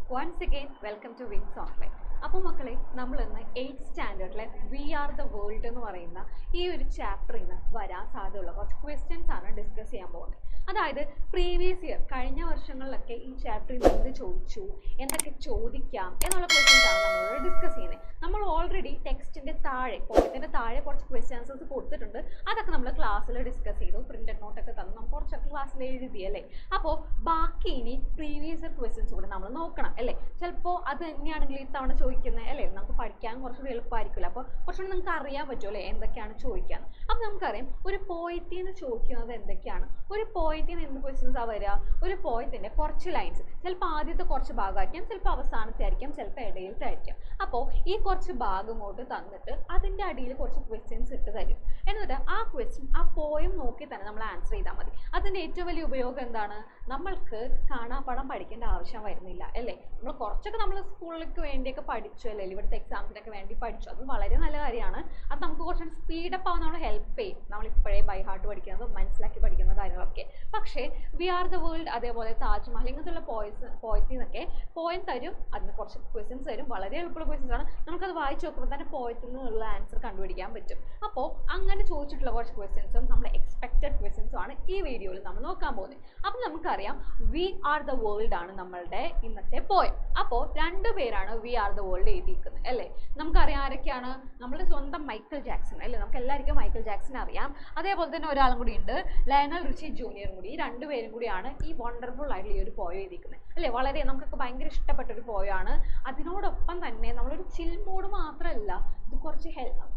Once again, welcome to Wings Online. അപ്പോൾ മക്കളെ നമ്മൾ ഇന്ന് 8th സ്റ്റാൻഡേർഡിലെ വി ആർ ദ വേൾഡ് എന്ന് പറയുന്ന ഈ ഒരു ചാപ്റ്ററിൽ നിന്ന് വരാൻ സാധ്യതയുള്ള കുറച്ച് ക്വസ്റ്റ്യൻസ് ആണ് ഡിസ്കസ് ചെയ്യാൻ പോകുന്നത്. അതായത് പ്രീവിയസ് ഇയർ കഴിഞ്ഞ വർഷങ്ങളിലൊക്കെ ഈ ചാപ്റ്ററിൽ നിന്ന് ചോദിച്ചു, എന്തൊക്കെ ചോദിക്കാം എന്നുള്ള ക്വസ്റ്റ്യൻസ് ആണ് നമ്മളോട് ഡിസ്കസ് ചെയ്യുന്നത്. നമ്മൾ ഓൾറെഡി ടെക്സ്റ്റിൻ്റെ താഴെ പോയിന്റിൻ്റെ താഴെ കുറച്ച് ക്വസ്റ്റ്യൻസസ് കൊടുത്തിട്ടുണ്ട്. അതൊക്കെ നമ്മൾ ക്ലാസ്സിൽ ഡിസ്കസ് ചെയ്തു, പ്രിന്റഡ് നോട്ടൊക്കെ തന്നു നമ്മൾ കുറച്ചൊക്കെ ക്ലാസ്സിൽ എഴുതിയല്ലേ. അപ്പോൾ ബാക്കി ഇനി പ്രീവിയസ് ഇയർ ക്വസ്റ്റ്യൻസ് കൂടെ നമ്മൾ നോക്കണം അല്ലേ. ചിലപ്പോൾ അത് തന്നെയാണെങ്കിൽ ഇത്തവണ ചോദിക്കുന്നത് അല്ലേ, നമുക്ക് പഠിക്കാൻ കുറച്ചുകൂടി എളുപ്പമായിരിക്കില്ല. അപ്പോൾ കുറച്ചുകൂടി നിങ്ങൾക്ക് അറിയാൻ പറ്റുമോ അല്ലേ എന്തൊക്കെയാണ് ചോദിക്കാൻ. അപ്പം നമുക്കറിയാം ഒരു പോയത്തിൽ നിന്ന് ചോദിക്കുന്നത് എന്തൊക്കെയാണ്. ഒരു പോയത്തിൽ നിന്ന് എന്ത് ക്വസ്റ്റ്യൻസാണ് വരിക? ഒരു പോയത്തിൻ്റെ കുറച്ച് ലൈൻസ്, ചിലപ്പോൾ ആദ്യത്തെ കുറച്ച് ഭാഗമായിരിക്കും, ചിലപ്പോൾ അവസാനത്തെ ആയിരിക്കും, ചിലപ്പോൾ ഇടയിലത്തെ ആയിരിക്കും. അപ്പോൾ ഈ കുറച്ച് ഭാഗം ഇങ്ങോട്ട് തന്നിട്ട് അതിൻ്റെ അടിയിൽ കുറച്ച് ക്വസ്റ്റ്യൻസ് ഇട്ട് തരും. എന്നിട്ട് ആ ക്വസ്റ്റ്യൻ ആ പോയം നോക്കി തന്നെ നമ്മൾ ആൻസർ ചെയ്താൽ മതി. അതിൻ്റെ ഏറ്റവും വലിയ ഉപയോഗം എന്താണ്? നമ്മൾക്ക് കാണാപ്പാഠം പഠിക്കേണ്ട ആവശ്യം വരുന്നില്ല അല്ലേ. നമ്മൾ കുറച്ചൊക്കെ നമ്മൾ സ്കൂളിലേക്ക് വേണ്ടിയൊക്കെ പഠിച്ചു അല്ലേ, ഇവിടുത്തെ എക്സാംസിനൊക്കെ വേണ്ടി പഠിച്ചു. അത് വളരെ നല്ല കാര്യമാണ്. അത് നമുക്ക് കുറച്ച് സ്പീഡപ്പ് ആവാൻ നമ്മളെ ഹെൽപ്പ് ചെയ്യും. നമ്മളിപ്പോഴേ ബൈ ഹാർട്ട് പഠിക്കുന്നതും മനസ്സിലാക്കി പഠിക്കുന്ന കാര്യങ്ങളൊക്കെ. പക്ഷേ വി ആർ ദ വേൾഡ്, അതേപോലെ താജ്മഹൽ ഇങ്ങനത്തുള്ള പോയത്തിൽ നിന്നൊക്കെ പോയം തരും, അതിന് കുറച്ച് ക്വസ്റ്റ്യൻസ് തരും. വളരെ എളുപ്പമുള്ള ക്വസ്റ്റ്യൻസ് ആണ്. നമുക്കത് വായിച്ച് നോക്കുമ്പോൾ തന്നെ പോയത്തിൽ നിന്നുള്ള ആൻസർ കണ്ടുപിടിക്കാൻ പറ്റും. അപ്പോൾ അങ്ങനെ ചോദിച്ചിട്ടുള്ള കുറച്ച് ക്വസ്റ്റ്യൻസും നമ്മുടെ എക്സ്പെക്റ്റഡ് ക്വസ്റ്റ്യൻസും ആണ് ഈ വീഡിയോയിൽ നമ്മൾ നോക്കാൻ പോകുന്നത്. അപ്പം നമുക്കറിയാം വി ആർ ദ വേൾഡ് ആണ് നമ്മളുടെ ഇന്നത്തെ പോയം. അപ്പോൾ രണ്ടുപേരാണ് വി ആർ ദ വേൾഡ് എഴുതിയിരിക്കുന്നത് അല്ലേ. നമുക്കറിയാം ആരൊക്കെയാണ്? നമ്മുടെ സ്വന്തം മൈക്കിൾ ജാക്സൺ അല്ലേ. നമുക്ക് എല്ലാവർക്കും മൈക്കിൾ ജാക്സൺ അറിയാം. അതേപോലെ തന്നെ ഒരാളും കൂടി ഉണ്ട്, ലയണൽ റിച്ചി ജൂനിയറും കൂടി. ഈ രണ്ടുപേരും കൂടിയാണ് ഈ വണ്ടർഫുൾ ആയിട്ടുള്ള ഈ ഒരു പോയം എഴുതിയിരിക്കുന്നത് അല്ലേ. വളരെ നമുക്കൊക്കെ ഭയങ്കര ഇഷ്ടപ്പെട്ട ഒരു പോയാണ്. അതിനോടൊപ്പം തന്നെ നമ്മളൊരു ചിൽ മൂഡ് മാത്രമല്ല, ഇത് കുറച്ച്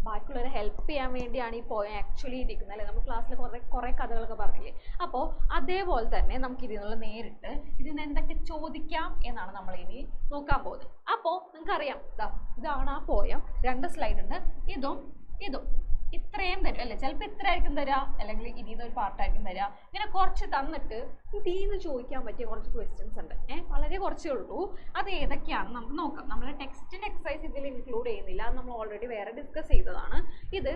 ബാക്കിയുള്ളവരെ ഹെൽപ്പ് ചെയ്യാൻ വേണ്ടിയാണ് ഈ പോയം ആക്ച്വലി ഇരിക്കുന്നത് അല്ലേ. നമ്മൾ ക്ലാസ്സിൽ കുറേ കഥകളൊക്കെ പറഞ്ഞില്ലേ. അപ്പോൾ അതേപോലെ തന്നെ നമുക്ക് ഇതിൽ നിന്നുള്ള നേരിട്ട് ഇതിന് എന്തൊക്കെ ചോദിക്കാം എന്നാണ് നമ്മൾ ഇനി നോക്കാൻ പോകുന്നത്. അപ്പോൾ നിങ്ങൾക്കറിയാം ഇതാണ് ആ പോയം. 2 സ്ലൈഡ് ഉണ്ട്, ഇതും ഇത്രയും തരും അല്ലേ. ചിലപ്പോൾ ഇത്ര ആയിരിക്കും തരിക, അല്ലെങ്കിൽ ഇതിൽ ഒരു പാർട്ടായിരിക്കും തരിക. ഇങ്ങനെ കുറച്ച് തന്നിട്ട് ഇതിൽ നിന്ന് ചോദിക്കാൻ പറ്റിയ കുറച്ച് ക്വസ്റ്റ്യൻസ് ഉണ്ട്. വളരെ കുറച്ചേ ഉള്ളൂ. അത് ഏതൊക്കെയാണെന്ന് നമുക്ക് നോക്കാം. നമ്മൾ ടെക്സ്റ്റിൻ്റെ എക്സസൈസ് ഇതിൽ ഇൻക്ലൂഡ് ചെയ്യുന്നില്ല, അത് നമ്മൾ ഓൾറെഡി വേറെ ഡിസ്കസ് ചെയ്തതാണ്. ഇത്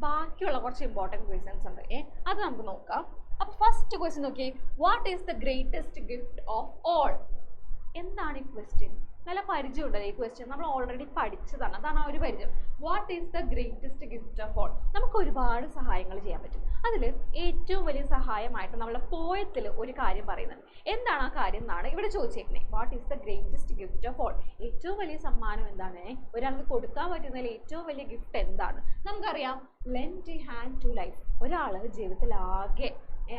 ബാക്കിയുള്ള കുറച്ച് ഇമ്പോർട്ടൻറ്റ് ക്വസ്റ്റ്യൻസ് ഉണ്ട്, അത് നമുക്ക് നോക്കാം. അപ്പോൾ ഫസ്റ്റ് ക്വസ്റ്റ്യൻ നോക്കി, what is the greatest gift of all? എന്താണ് ഈ ക്വസ്റ്റ്യൻ? നല്ല പരിചയമുണ്ടല്ലോ ഈ ക്വസ്റ്റ്യൻ, നമ്മൾ ഓൾറെഡി പഠിച്ചതാണ്. അതാണ് ആ ഒരു പരിചയം. What is the greatest gift of all? നമുക്ക് ഒരുപാട് സഹായങ്ങൾ ചെയ്യാൻ പറ്റും. അതിൽ ഏറ്റവും വലിയ സഹായമായിട്ട് നമ്മളെ പോയത്തിൽ ഒരു കാര്യം പറയുന്നുണ്ട്. എന്താണ് ആ കാര്യം എന്നാണ് ഇവിടെ ചോദിച്ചേക്കുന്നത്. What is the greatest gift of all? ഏറ്റവും വലിയ സമ്മാനം എന്താണ്? ഒരാൾക്ക് കൊടുക്കാൻ പറ്റുന്നതിൽ ഏറ്റവും വലിയ ഗിഫ്റ്റ് എന്താണ്? നമുക്കറിയാം, lend a hand to life. ഒരാൾ ജീവിതത്തിലാകെ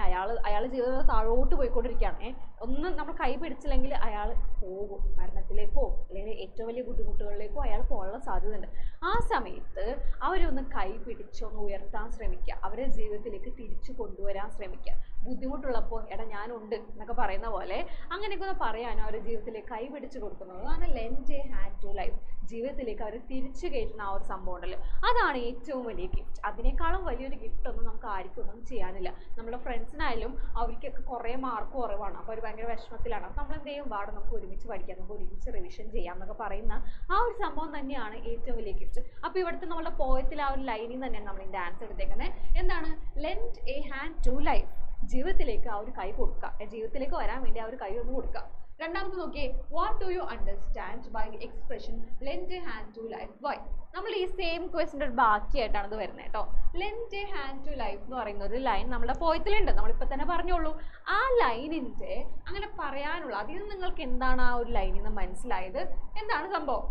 അയാൾ ജീവിതത്തിൽ താഴോട്ട് പോയിക്കൊണ്ടിരിക്കുകയാണ്. ഒന്നും നമ്മൾ കൈ പിടിച്ചില്ലെങ്കിൽ അയാൾ പോകും, മരണത്തിലേക്കോ അല്ലെങ്കിൽ ഏറ്റവും വലിയ ബുദ്ധിമുട്ടുകളിലേക്കോ അയാൾ പോകാനുള്ള സാധ്യതയുണ്ട്. ആ സമയത്ത് അവരൊന്ന് കൈ പിടിച്ചൊന്ന് ഉയർത്താൻ ശ്രമിക്കുക, അവരെ ജീവിതത്തിലേക്ക് തിരിച്ചു കൊണ്ടുവരാൻ ശ്രമിക്കുക. ബുദ്ധിമുട്ടുള്ളപ്പോൾ എടാ ഞാനുണ്ട് എന്നൊക്കെ പറയുന്ന പോലെ അങ്ങനെയൊക്കെ ഒന്ന് പറയാനോ അവരുടെ ജീവിതത്തിലേക്ക് കൈ പിടിച്ചു കൊടുക്കുന്നത്, അതാണ് lend a hand to life. ജീവിതത്തിലേക്ക് അവർ തിരിച്ചു കയറ്റുന്ന ആ ഒരു സംഭവം ഉണ്ടല്ലോ, അതാണ് ഏറ്റവും വലിയ ഗിഫ്റ്റ്. അതിനേക്കാളും വലിയൊരു ഗിഫ്റ്റ് ഒന്നും നമുക്ക് ആർക്കും ഒന്നും ചെയ്യാനില്ല. നമ്മുടെ ഫ്രണ്ട്സിനായാലും അവർക്കൊക്കെ കുറേ മാർക്ക് കുറവാണ്, അപ്പോൾ അവർ ഭയങ്കര വിഷമത്തിലാണ്. അപ്പോൾ നമ്മൾ എന്ത് ചെയ്യും? നമുക്ക് ഒരുമിച്ച് പഠിക്കാം, നമുക്ക് ഒരുമിച്ച് റിവിഷൻ ചെയ്യാം എന്നൊക്കെ പറയുന്ന ആ ഒരു സംഭവം തന്നെയാണ് ഏറ്റവും വലിയ ഗിഫ്റ്റ്. അപ്പോൾ ഇവിടുത്തെ നമ്മുടെ പോയത്തിൽ ആ ഒരു ലൈനിൽ തന്നെയാണ് നമ്മൾ ഇതിൻ്റെ ആൻസർ എടുത്തേക്കുന്നത്. എന്താണ്? Lend a hand to life. ജീവിതത്തിലേക്ക് ആ ഒരു കൈ കൊടുക്കുക, ജീവിതത്തിലേക്ക് വരാൻ വേണ്ടി ആ ഒരു കൈ ഒന്ന് കൊടുക്കുക. രണ്ടാമത് നോക്കിയേ, what do you understand by the expression lend a hand to life? Why? നമ്മൾ ഈ സെയിം ക്വസ്റ്റിൻ്റെ ഒരു ബാക്കിയായിട്ടാണ് ഇത് വരുന്നത് കേട്ടോ. Lend a hand to life എന്ന് പറയുന്ന ഒരു ലൈൻ നമ്മുടെ പോയത്തിലുണ്ട്, നമ്മളിപ്പോൾ തന്നെ പറഞ്ഞോളൂ. ആ ലൈനിൻ്റെ അങ്ങനെ പറയാനുള്ള, അതിൽ നിന്ന് നിങ്ങൾക്ക് എന്താണ് ആ ഒരു ലൈനിൽ നിന്ന് മനസ്സിലായത്? എന്താണ് സംഭവം?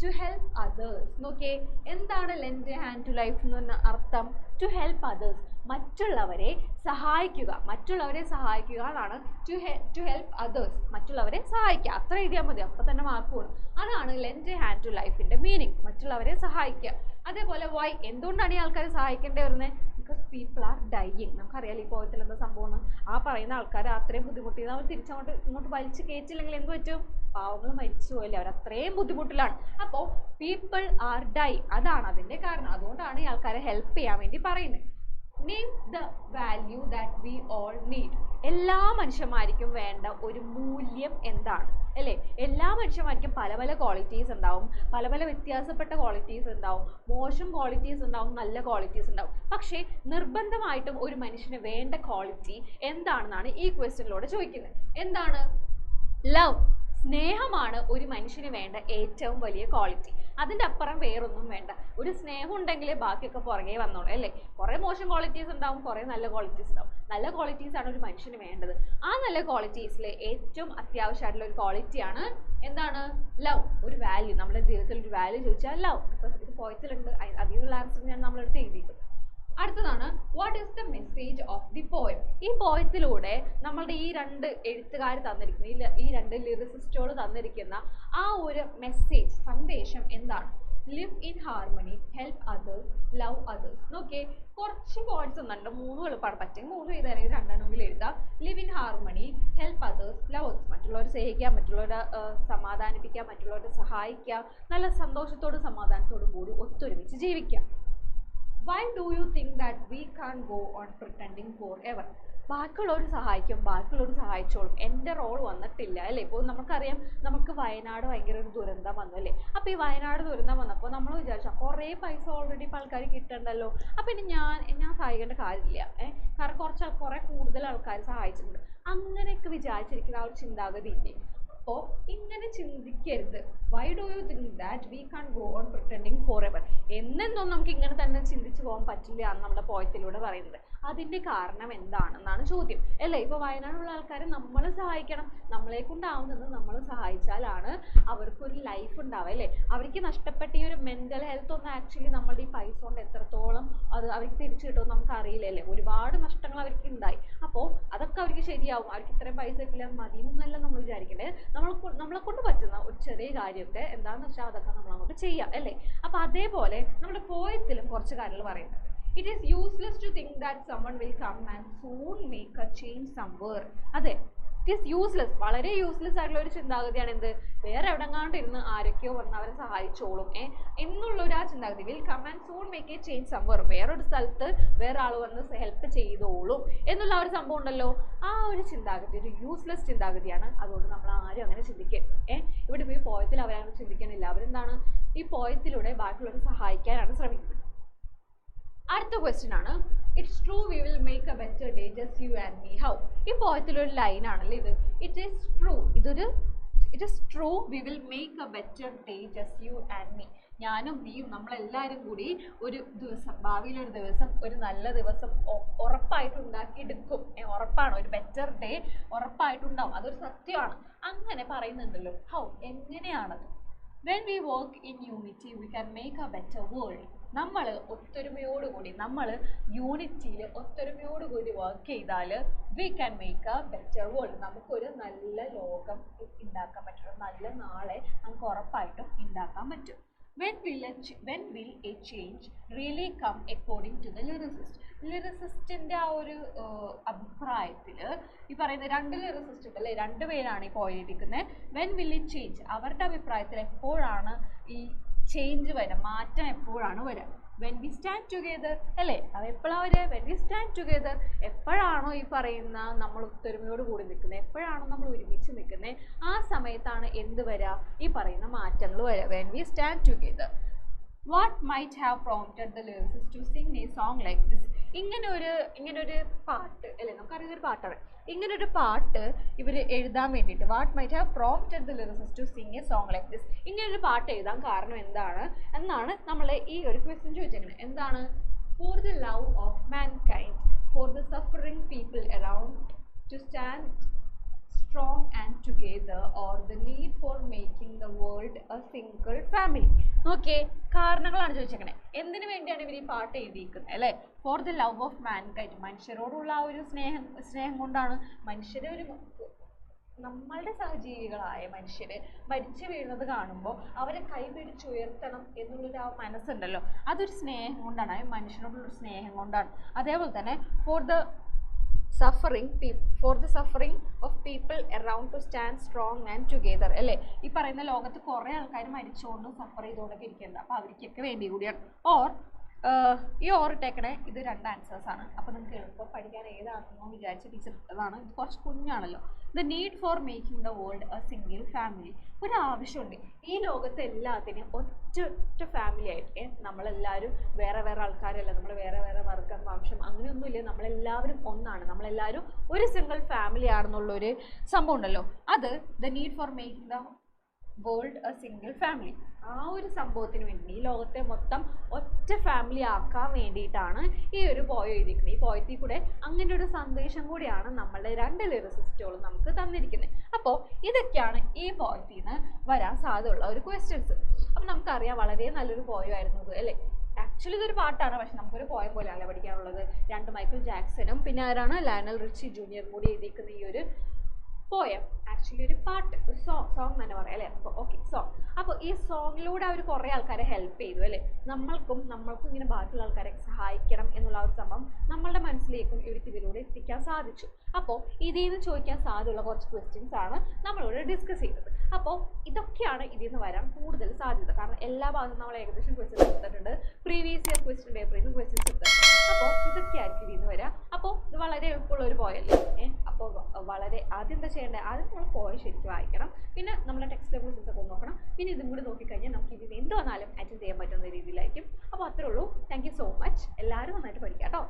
To help others. നോക്കിയേ, എന്താണ് lend a hand to life എന്ന് അർത്ഥം? ടു ഹെൽപ്പ് അതേഴ്സ്, മറ്റുള്ളവരെ സഹായിക്കുക. മറ്റുള്ളവരെ സഹായിക്കുക എന്നാണ് ടു ഹെൽപ്പ് അതേഴ്സ്, മറ്റുള്ളവരെ സഹായിക്കുക. അത്ര എഴുതിയാൽ മതി, അപ്പോൾ തന്നെ മാർക്ക് കൂടും. അതാണ് ലെൻഡ് എ ഹാൻഡ് ടു ലൈഫിൻ്റെ മീനിങ്, മറ്റുള്ളവരെ സഹായിക്കുക. അതേപോലെ വൈ, എന്തുകൊണ്ടാണ് ഈ ആൾക്കാരെ സഹായിക്കേണ്ടി വരുന്നത്? Because people are dying. നമുക്കറിയാലോ ഈ പോയത്തിൽ എന്താ സംഭവം. ആ പറയുന്ന ആൾക്കാർ അത്രയും ബുദ്ധിമുട്ടിയത് അവർ ഇങ്ങോട്ട് വലിച്ചു കയറ്റില്ലെങ്കിൽ എന്ത് പറ്റും? പാവങ്ങൾ മരിച്ചു പോയല്ലേ, അവർ അത്രയും ബുദ്ധിമുട്ടിലാണ്. അപ്പോൾ പീപ്പിൾ ആർ ഡൈ, അതാണ് അതിൻ്റെ കാരണം. അതുകൊണ്ടാണ് ഈ ആൾക്കാരെ ഹെൽപ്പ് ചെയ്യാൻ വേണ്ടി പറയുന്നത്. Name the value that we all need. എല്ലാ മനുഷ്യന്മാർക്കും വേണ്ട ഒരു മൂല്യം എന്താണ് അല്ലേ? എല്ലാ മനുഷ്യന്മാർക്കും പല പല ക്വാളിറ്റീസ് ഉണ്ടാവും, പല പല വ്യത്യാസപ്പെട്ട ക്വാളിറ്റീസ് ഉണ്ടാവും, മോശം ക്വാളിറ്റീസ് ഉണ്ടാവും, നല്ല ക്വാളിറ്റീസ് ഉണ്ടാവും. പക്ഷേ നിർബന്ധമായിട്ടും ഒരു മനുഷ്യന് വേണ്ട ക്വാളിറ്റി എന്താണെന്നാണ് ഈ ക്വസ്റ്റ്യനിലൂടെ ചോദിക്കുന്നത്. എന്താണ്? ലവ്, സ്നേഹമാണ് ഒരു മനുഷ്യന് വേണ്ട ഏറ്റവും വലിയ ക്വാളിറ്റി. അതിൻ്റെ അപ്പുറം വേറൊന്നും വേണ്ട. ഒരു സ്നേഹം ഉണ്ടെങ്കിൽ ബാക്കിയൊക്കെ പുറകെ വന്നോളൂ അല്ലേ. കുറേ മോശം ക്വാളിറ്റീസ് ഉണ്ടാവും, കുറേ നല്ല ക്വാളിറ്റീസ് ഉണ്ടാവും. നല്ല ക്വാളിറ്റീസ് ആണ് ഒരു മനുഷ്യന് വേണ്ടത്. ആ നല്ല ക്വാളിറ്റീസിലെ ഏറ്റവും അത്യാവശ്യമായിട്ടുള്ള ഒരു ക്വാളിറ്റിയാണ് എന്താണ്? ലവ്. ഒരു വാല്യൂ, നമ്മുടെ ജീവിതത്തിൽ ഒരു വാല്യൂ ചോദിച്ചാൽ ലവ്. ബിക്കോസ് ഇത് പോയത്തിലുണ്ട്, അതിനുള്ള ആൻസർ ഞാൻ നമ്മളെടുത്ത് എഴുതിയിരിക്കും. അടുത്തതാണ് what is the message of the poem. ഈ പോയത്തിലൂടെ നമ്മളുടെ ഈ രണ്ട് എഴുത്തുകാർ തന്നിരിക്കുന്ന ഈ രണ്ട് ലിറിസിസ്റ്റുകൾ തന്നിരിക്കുന്ന ആ ഒരു മെസ്സേജ്, സന്ദേശം എന്താണ്? Live in harmony, help others, love others. നോക്കിയേ, കുറച്ച് പോയിന്റ്സ് ഒന്നുണ്ട്, 3 എളുപ്പമാണ്. പറ്റും 3 എഴുതാനെങ്കിൽ 2 എഴുതാം. Live in harmony, help others, love others. മറ്റുള്ളവരെ സ്നേഹിക്കുക, മറ്റുള്ളവരെ സമാധാനിപ്പിക്കുക, മറ്റുള്ളവരെ സഹായിക്കുക, നല്ല സന്തോഷത്തോടും സമാധാനത്തോടും കൂടി ഒത്തൊരുമിച്ച് ജീവിക്കുക. Why do you think that we can't go on pretending forever? ബാക്കിയുള്ളവർ സഹായിക്കും, ബാക്കിയുള്ളവർ സഹായിച്ചോളും, എൻ്റെ റോൾ വന്നിട്ടില്ല അല്ലേ. ഇപ്പോൾ നമുക്കറിയാം, നമുക്ക് വയനാട് ഭയങ്കര ഒരു ദുരന്തം വന്നു അല്ലേ. അപ്പോൾ ഈ വയനാട് ദുരന്തം വന്നപ്പോൾ നമ്മൾ വിചാരിച്ചു കുറേ പൈസ ഓൾറെഡി ഇപ്പോൾ ആൾക്കാർ കിട്ടണ്ടല്ലോ, അപ്പോൾ ഇനി ഞാൻ സഹായിക്കേണ്ട കാര്യമില്ല, കാരണം കുറേ കൂടുതൽ ആൾക്കാർ സഹായിച്ചിട്ടുണ്ട്, അങ്ങനെയൊക്കെ വിചാരിച്ചിരിക്കുന്ന ആ ഒരു ചിന്താഗതി ഇല്ലേ. അപ്പോൾ ഇങ്ങനെ ചിന്തിക്കരുത്. Why do you think that we can go on pretending for ever? എന്നെന്നും നമുക്ക് ഇങ്ങനെ തന്നെ ചിന്തിച്ച് പോകാൻ പറ്റില്ല എന്ന് നമ്മുടെ പോയത്തിലൂടെ പറയുന്നത്. അതിൻ്റെ കാരണം എന്താണെന്നാണ് ചോദ്യം അല്ലേ. ഇപ്പോൾ വയനാടുള്ള ആൾക്കാരെ നമ്മൾ സഹായിക്കണം, നമ്മളെ കൊണ്ടാവുന്നത് നമ്മൾ സഹായിച്ചാലാണ് അവർക്കൊരു ലൈഫ് ഉണ്ടാവുക അല്ലേ. അവർക്ക് നഷ്ടപ്പെട്ട ഈ ഒരു മെൻ്റൽ ഹെൽത്ത് ഒന്നും ആക്ച്വലി നമ്മളുടെ ഈ പൈസ കൊണ്ട് എത്രത്തോളം അത് അവർക്ക് തിരിച്ചു കിട്ടുമെന്ന് നമുക്ക് അറിയില്ല അല്ലേ. ഒരുപാട് നഷ്ടങ്ങൾ അവർക്ക് ഉണ്ടായി. അപ്പോൾ അതൊക്കെ അവർക്ക് ശരിയാവും, അവർക്ക് ഇത്രയും പൈസ കിട്ടില്ല മതി എന്നല്ല നമ്മൾ വിചാരിക്കേണ്ടത്. നമ്മളെ കൊണ്ട് പറ്റുന്ന ഒരു ചെറിയ കാര്യമൊക്കെ എന്താണെന്ന് വെച്ചാൽ അതൊക്കെ നമ്മൾ അങ്ങോട്ട് ചെയ്യാം അല്ലേ. അപ്പോൾ അതേപോലെ നമ്മുടെ പോയത്തിലും കുറച്ച് കാര്യങ്ങൾ പറയുന്നുണ്ട്. It is useless to think that someone will come and soon make a change somewhere. അതെ, ഇറ്റ് ഈസ് യൂസ്ലെസ്, വളരെ യൂസ്ലെസ് ആയിട്ടുള്ള ഒരു ചിന്താഗതിയാണ് എന്ത്, വേറെ എവിടെങ്ങാണ്ട് ഇരുന്ന് ആരൊക്കെയോ വന്ന് അവരെ സഹായിച്ചോളും എന്നുള്ളൊരു ആ ചിന്താഗതി. Will come and soon make a change somewhere, വേറൊരു സ്ഥലത്ത് വേറെ ആൾ വന്ന് ഹെൽപ്പ് ചെയ്തോളും എന്നുള്ള ആ ഒരു സംഭവം ഉണ്ടല്ലോ. ആ ഒരു ചിന്താഗതി ഒരു യൂസ്ലെസ് ചിന്താഗതിയാണ്. അതുകൊണ്ട് നമ്മൾ ആരും അങ്ങനെ ചിന്തിക്കരുത്. ഇവിടെ ഇപ്പോൾ ഈ പോയത്തിൽ അവരങ്ങനെ ചിന്തിക്കാനില്ല. അവരെന്താണ്, ഈ പോയത്തിലൂടെ ബാക്കിയുള്ളവരെ സഹായിക്കാനാണ് ശ്രമിക്കുന്നത്. അടുത്ത ക്വസ്റ്റ്യൻ ആണ്, it's true we will make A better day just you and me. How? ഈ പോയത്തിലൊരു ലൈൻ ആണല്ലേ ഇത്. It is true we will make A better day just you and me. ഞാനും നീയും നമ്മളെല്ലാവരും കൂടി ഒരു ദിവസം, ഭാവിയിലൊരു ദിവസം, ഒരു നല്ല ദിവസം ഉറപ്പായിട്ട് ഉണ്ടാക്കിയെടുക്കും. ഉറപ്പാണ്, ഒരു ബെറ്റർ ഡേ ഉറപ്പായിട്ടുണ്ടാവും, അതൊരു സത്യമാണ്. അങ്ങനെ പറയുന്നുണ്ടല്ലോ. ഹൗ? എങ്ങനെയാണത്? When we work in unity, we can make a better world. നമ്മൾ ഒത്തൊരുമയോടുകൂടി, നമ്മൾ യൂണിറ്റിയിൽ ഒത്തൊരുമയോടുകൂടി വർക്ക് ചെയ്താൽ we can make A better world, നമുക്കൊരു നല്ല ലോകം ഉണ്ടാക്കാൻ പറ്റും, ഒരു നല്ല നാളെ നമുക്ക് ഉറപ്പായിട്ടും ഉണ്ടാക്കാൻ പറ്റും. When will a change really come according to the lyricist? ലിറിസിസ്റ്റിൻ്റെ ആ ഒരു അഭിപ്രായത്തിൽ ഈ പറയുന്ന 2 ലിറിസിസ്റ്റ് ഉണ്ട് അല്ലേ, 2 പേരാണ് ഈ പോയിരിക്കുന്നത്. When will it change? അവരുടെ അഭിപ്രായത്തിൽ എപ്പോഴാണ് ഈ ചേഞ്ച് വരിക, മാറ്റം എപ്പോഴാണ് വരിക? വെൻ വി സ്റ്റാൻഡ് ടുഗെദർ അല്ലേ. അത് എപ്പോഴാണ് വരിക? When we stand together. എപ്പോഴാണോ ഈ പറയുന്ന നമ്മൾ ഒത്തൊരുമയോട് കൂടി നിൽക്കുന്നത്, എപ്പോഴാണോ നമ്മൾ ഒരുമിച്ച് നിൽക്കുന്നത്, ആ സമയത്താണ് എന്ത് വരിക? ഈ പറയുന്ന മാറ്റങ്ങൾ വരിക. When we stand together. What might have prompted the lyricist to sing a song like this? ഇങ്ങനൊരു പാട്ട് അല്ലേ, നമുക്കറിയുന്നൊരു പാട്ടാണ്. ഇങ്ങനൊരു പാട്ട് ഇവർ എഴുതാൻ വേണ്ടിയിട്ട്, what might have prompted the lyricist to sing a song like this, ഇങ്ങനൊരു പാട്ട് എഴുതാൻ കാരണം എന്താണ് എന്നാണ് നമ്മൾ ഈ ഒരു ക്വസ്റ്റ്യൻ ചോദിച്ചേക്കുന്നത്. എന്താണ്? For the love of mankind, for the suffering people around to stand strong and together, or the need for making the world a single family. നോക്കിയേ, കാരണങ്ങളാണ് ചോദിച്ചേക്കണേ. എന്തിനു വേണ്ടിയാണ് ഇവർ ഈ പാട്ട് എഴുതിയിരിക്കുന്നത് അല്ലേ? For the love of mankind, മനുഷ്യരോടുള്ള ആ ഒരു സ്നേഹം കൊണ്ടാണ്. മനുഷ്യരെ നമ്മളുടെ സഹജീവികളായ മനുഷ്യർ മരിച്ചു വീഴുന്നത് കാണുമ്പോൾ അവരെ കൈപിടിച്ചുയർത്തണം എന്നുള്ളൊരു ആ മനസ്സുണ്ടല്ലോ, അതൊരു സ്നേഹം കൊണ്ടാണ്, മനുഷ്യനോടുള്ളൊരു സ്നേഹം കൊണ്ടാണ്. അതേപോലെ തന്നെ for the suffering of people around to stand strong and together അല്ലേ. ഈ പറയുന്ന ലോകത്ത് കുറേ ആൾക്കാർ മരിച്ചുകൊണ്ടും സഫർ ചെയ്തുകൊണ്ടൊക്കെ ഇരിക്കുന്നുണ്ട്, അപ്പോൾ അവർക്കൊക്കെ വേണ്ടി കൂടിയാണ്. ഓർ ഈ ഓറിട്ടേക്കണേ ഇത് 2 ആൻസേഴ്സ് ആണ്. അപ്പോൾ നിങ്ങൾക്ക് എളുപ്പം പഠിക്കാൻ ഏതാണെന്നോ വിചാരിച്ച ടീച്ചർ ഇട്ടതാണ്. ഇത് കുറച്ച് കുഞ്ഞാണല്ലോ. The need for making the world a single family. ഒരു ആവശ്യമുണ്ട് ഈ ലോകത്തെ എല്ലാത്തിനും ഒറ്റ ഫാമിലി ആയിട്ട്. നമ്മളെല്ലാവരും വേറെ വേറെ ആൾക്കാരല്ല, നമ്മൾ വേറെ വേറെ വർഗം വംശം അങ്ങനെയൊന്നുമില്ല, നമ്മളെല്ലാവരും ഒന്നാണ്, നമ്മളെല്ലാവരും ഒരു സിംഗിൾ ഫാമിലി ആണെന്നുള്ളൊരു സംഭവം ഉണ്ടല്ലോ. അത് the need for making the world a single family, ആ ഒരു സംഭവത്തിന് വേണ്ടി ഈ ലോകത്തെ മൊത്തം ഒറ്റ ഫാമിലി ആക്കാൻ വേണ്ടിയിട്ടാണ് ഈ ഒരു പോയം എഴുതിയിരിക്കുന്നത്. ഈ പോയത്തിൽ കൂടെ അങ്ങനെ ഒരു സന്ദേശം കൂടിയാണ് നമ്മളുടെ 2 ലിറിസിസ്റ്റുകളും നമുക്ക് തന്നിരിക്കുന്നത്. അപ്പോൾ ഇതൊക്കെയാണ് ഈ പോയത്തിൽ നിന്ന് വരാൻ സാധ്യതയുള്ള ഒരു ക്വസ്റ്റ്യൻസ്. അപ്പം നമുക്കറിയാം വളരെ നല്ലൊരു പോയമായിരുന്നു ഇത് അല്ലേ. ആക്ച്വലി ഇതൊരു പാട്ടാണ്, പക്ഷെ നമുക്കൊരു പോയം പോലെയല്ല പഠിക്കാനുള്ളത്. 2 മൈക്കിൾ ജാക്സനും പിന്നെ ആരാണ് ലയണൽ റിച്ചി ജൂനിയറും കൂടി എഴുതിയിരിക്കുന്ന ഈ ഒരു പോയം ആക്ച്വലി ഒരു പാട്ട്, ഒരു സോങ് തന്നെ പറയാം അല്ലേ. അപ്പോൾ ഓക്കെ, സോങ്. അപ്പോൾ ഈ സോങ്ങിലൂടെ അവർ കുറേ ആൾക്കാരെ ഹെൽപ്പ് ചെയ്തു അല്ലേ. നമ്മൾക്കും ഇങ്ങനെ ബാക്കിയുള്ള ആൾക്കാരെ സഹായിക്കണം എന്നുള്ള ഒരു സംഭവം നമ്മളുടെ മനസ്സിലേക്കും ഇവർക്ക് ഇതിലൂടെ എത്തിക്കാൻ സാധിച്ചു. അപ്പോൾ ഇതിൽ നിന്ന് ചോദിക്കാൻ സാധ്യതയുള്ള കുറച്ച് ക്വസ്റ്റ്യൻസ് ആണ് നമ്മളിവിടെ ഡിസ്കസ് ചെയ്തത്. അപ്പോൾ ഇതൊക്കെയാണ് ഇതിൽ നിന്ന് വരാൻ കൂടുതൽ സാധ്യത. കാരണം എല്ലാ ഭാഗത്തും നമ്മൾ ഏകദേശം ക്വസ്റ്റ്യൻസ് എടുത്തിട്ടുണ്ട്, പ്രീവിയസ് ഇയർ ക്വസ്റ്റ്യൻ പേപ്പറിൽ നിന്ന് ക്വസ്റ്റ്യൻസ് എടുത്തിട്ടുണ്ട്. അപ്പോൾ ഇതൊക്കെയായിരിക്കും ഇതിൽ നിന്ന് വരാം. അപ്പോൾ ഇത് വളരെ എളുപ്പമുള്ള ഒരു പോയല്ലേ. അപ്പോൾ വളരെ ആദ്യം എന്താ ചെയ്യേണ്ടത്, ആദ്യം നമ്മൾ പോയം ശരിക്കും വായിക്കണം, പിന്നെ നമ്മുടെ ടെക്സ്റ്റ് ക്വസ്റ്റ്യൻസ് ഒക്കെ നോക്കണം, പിന്നെ ഇതും കൂടി നോക്കിക്കഴിഞ്ഞാൽ നമുക്ക് ഇതിൽ എന്ത് വന്നാലും അറ്റൻഡ് ചെയ്യാൻ പറ്റുന്ന രീതിയിലായിരിക്കും. അപ്പോൾ അത്രേ ഉള്ളൂ. Thank you so much. എല്ലാവരും നന്നായിട്ട് പഠിക്കാം കേട്ടോ.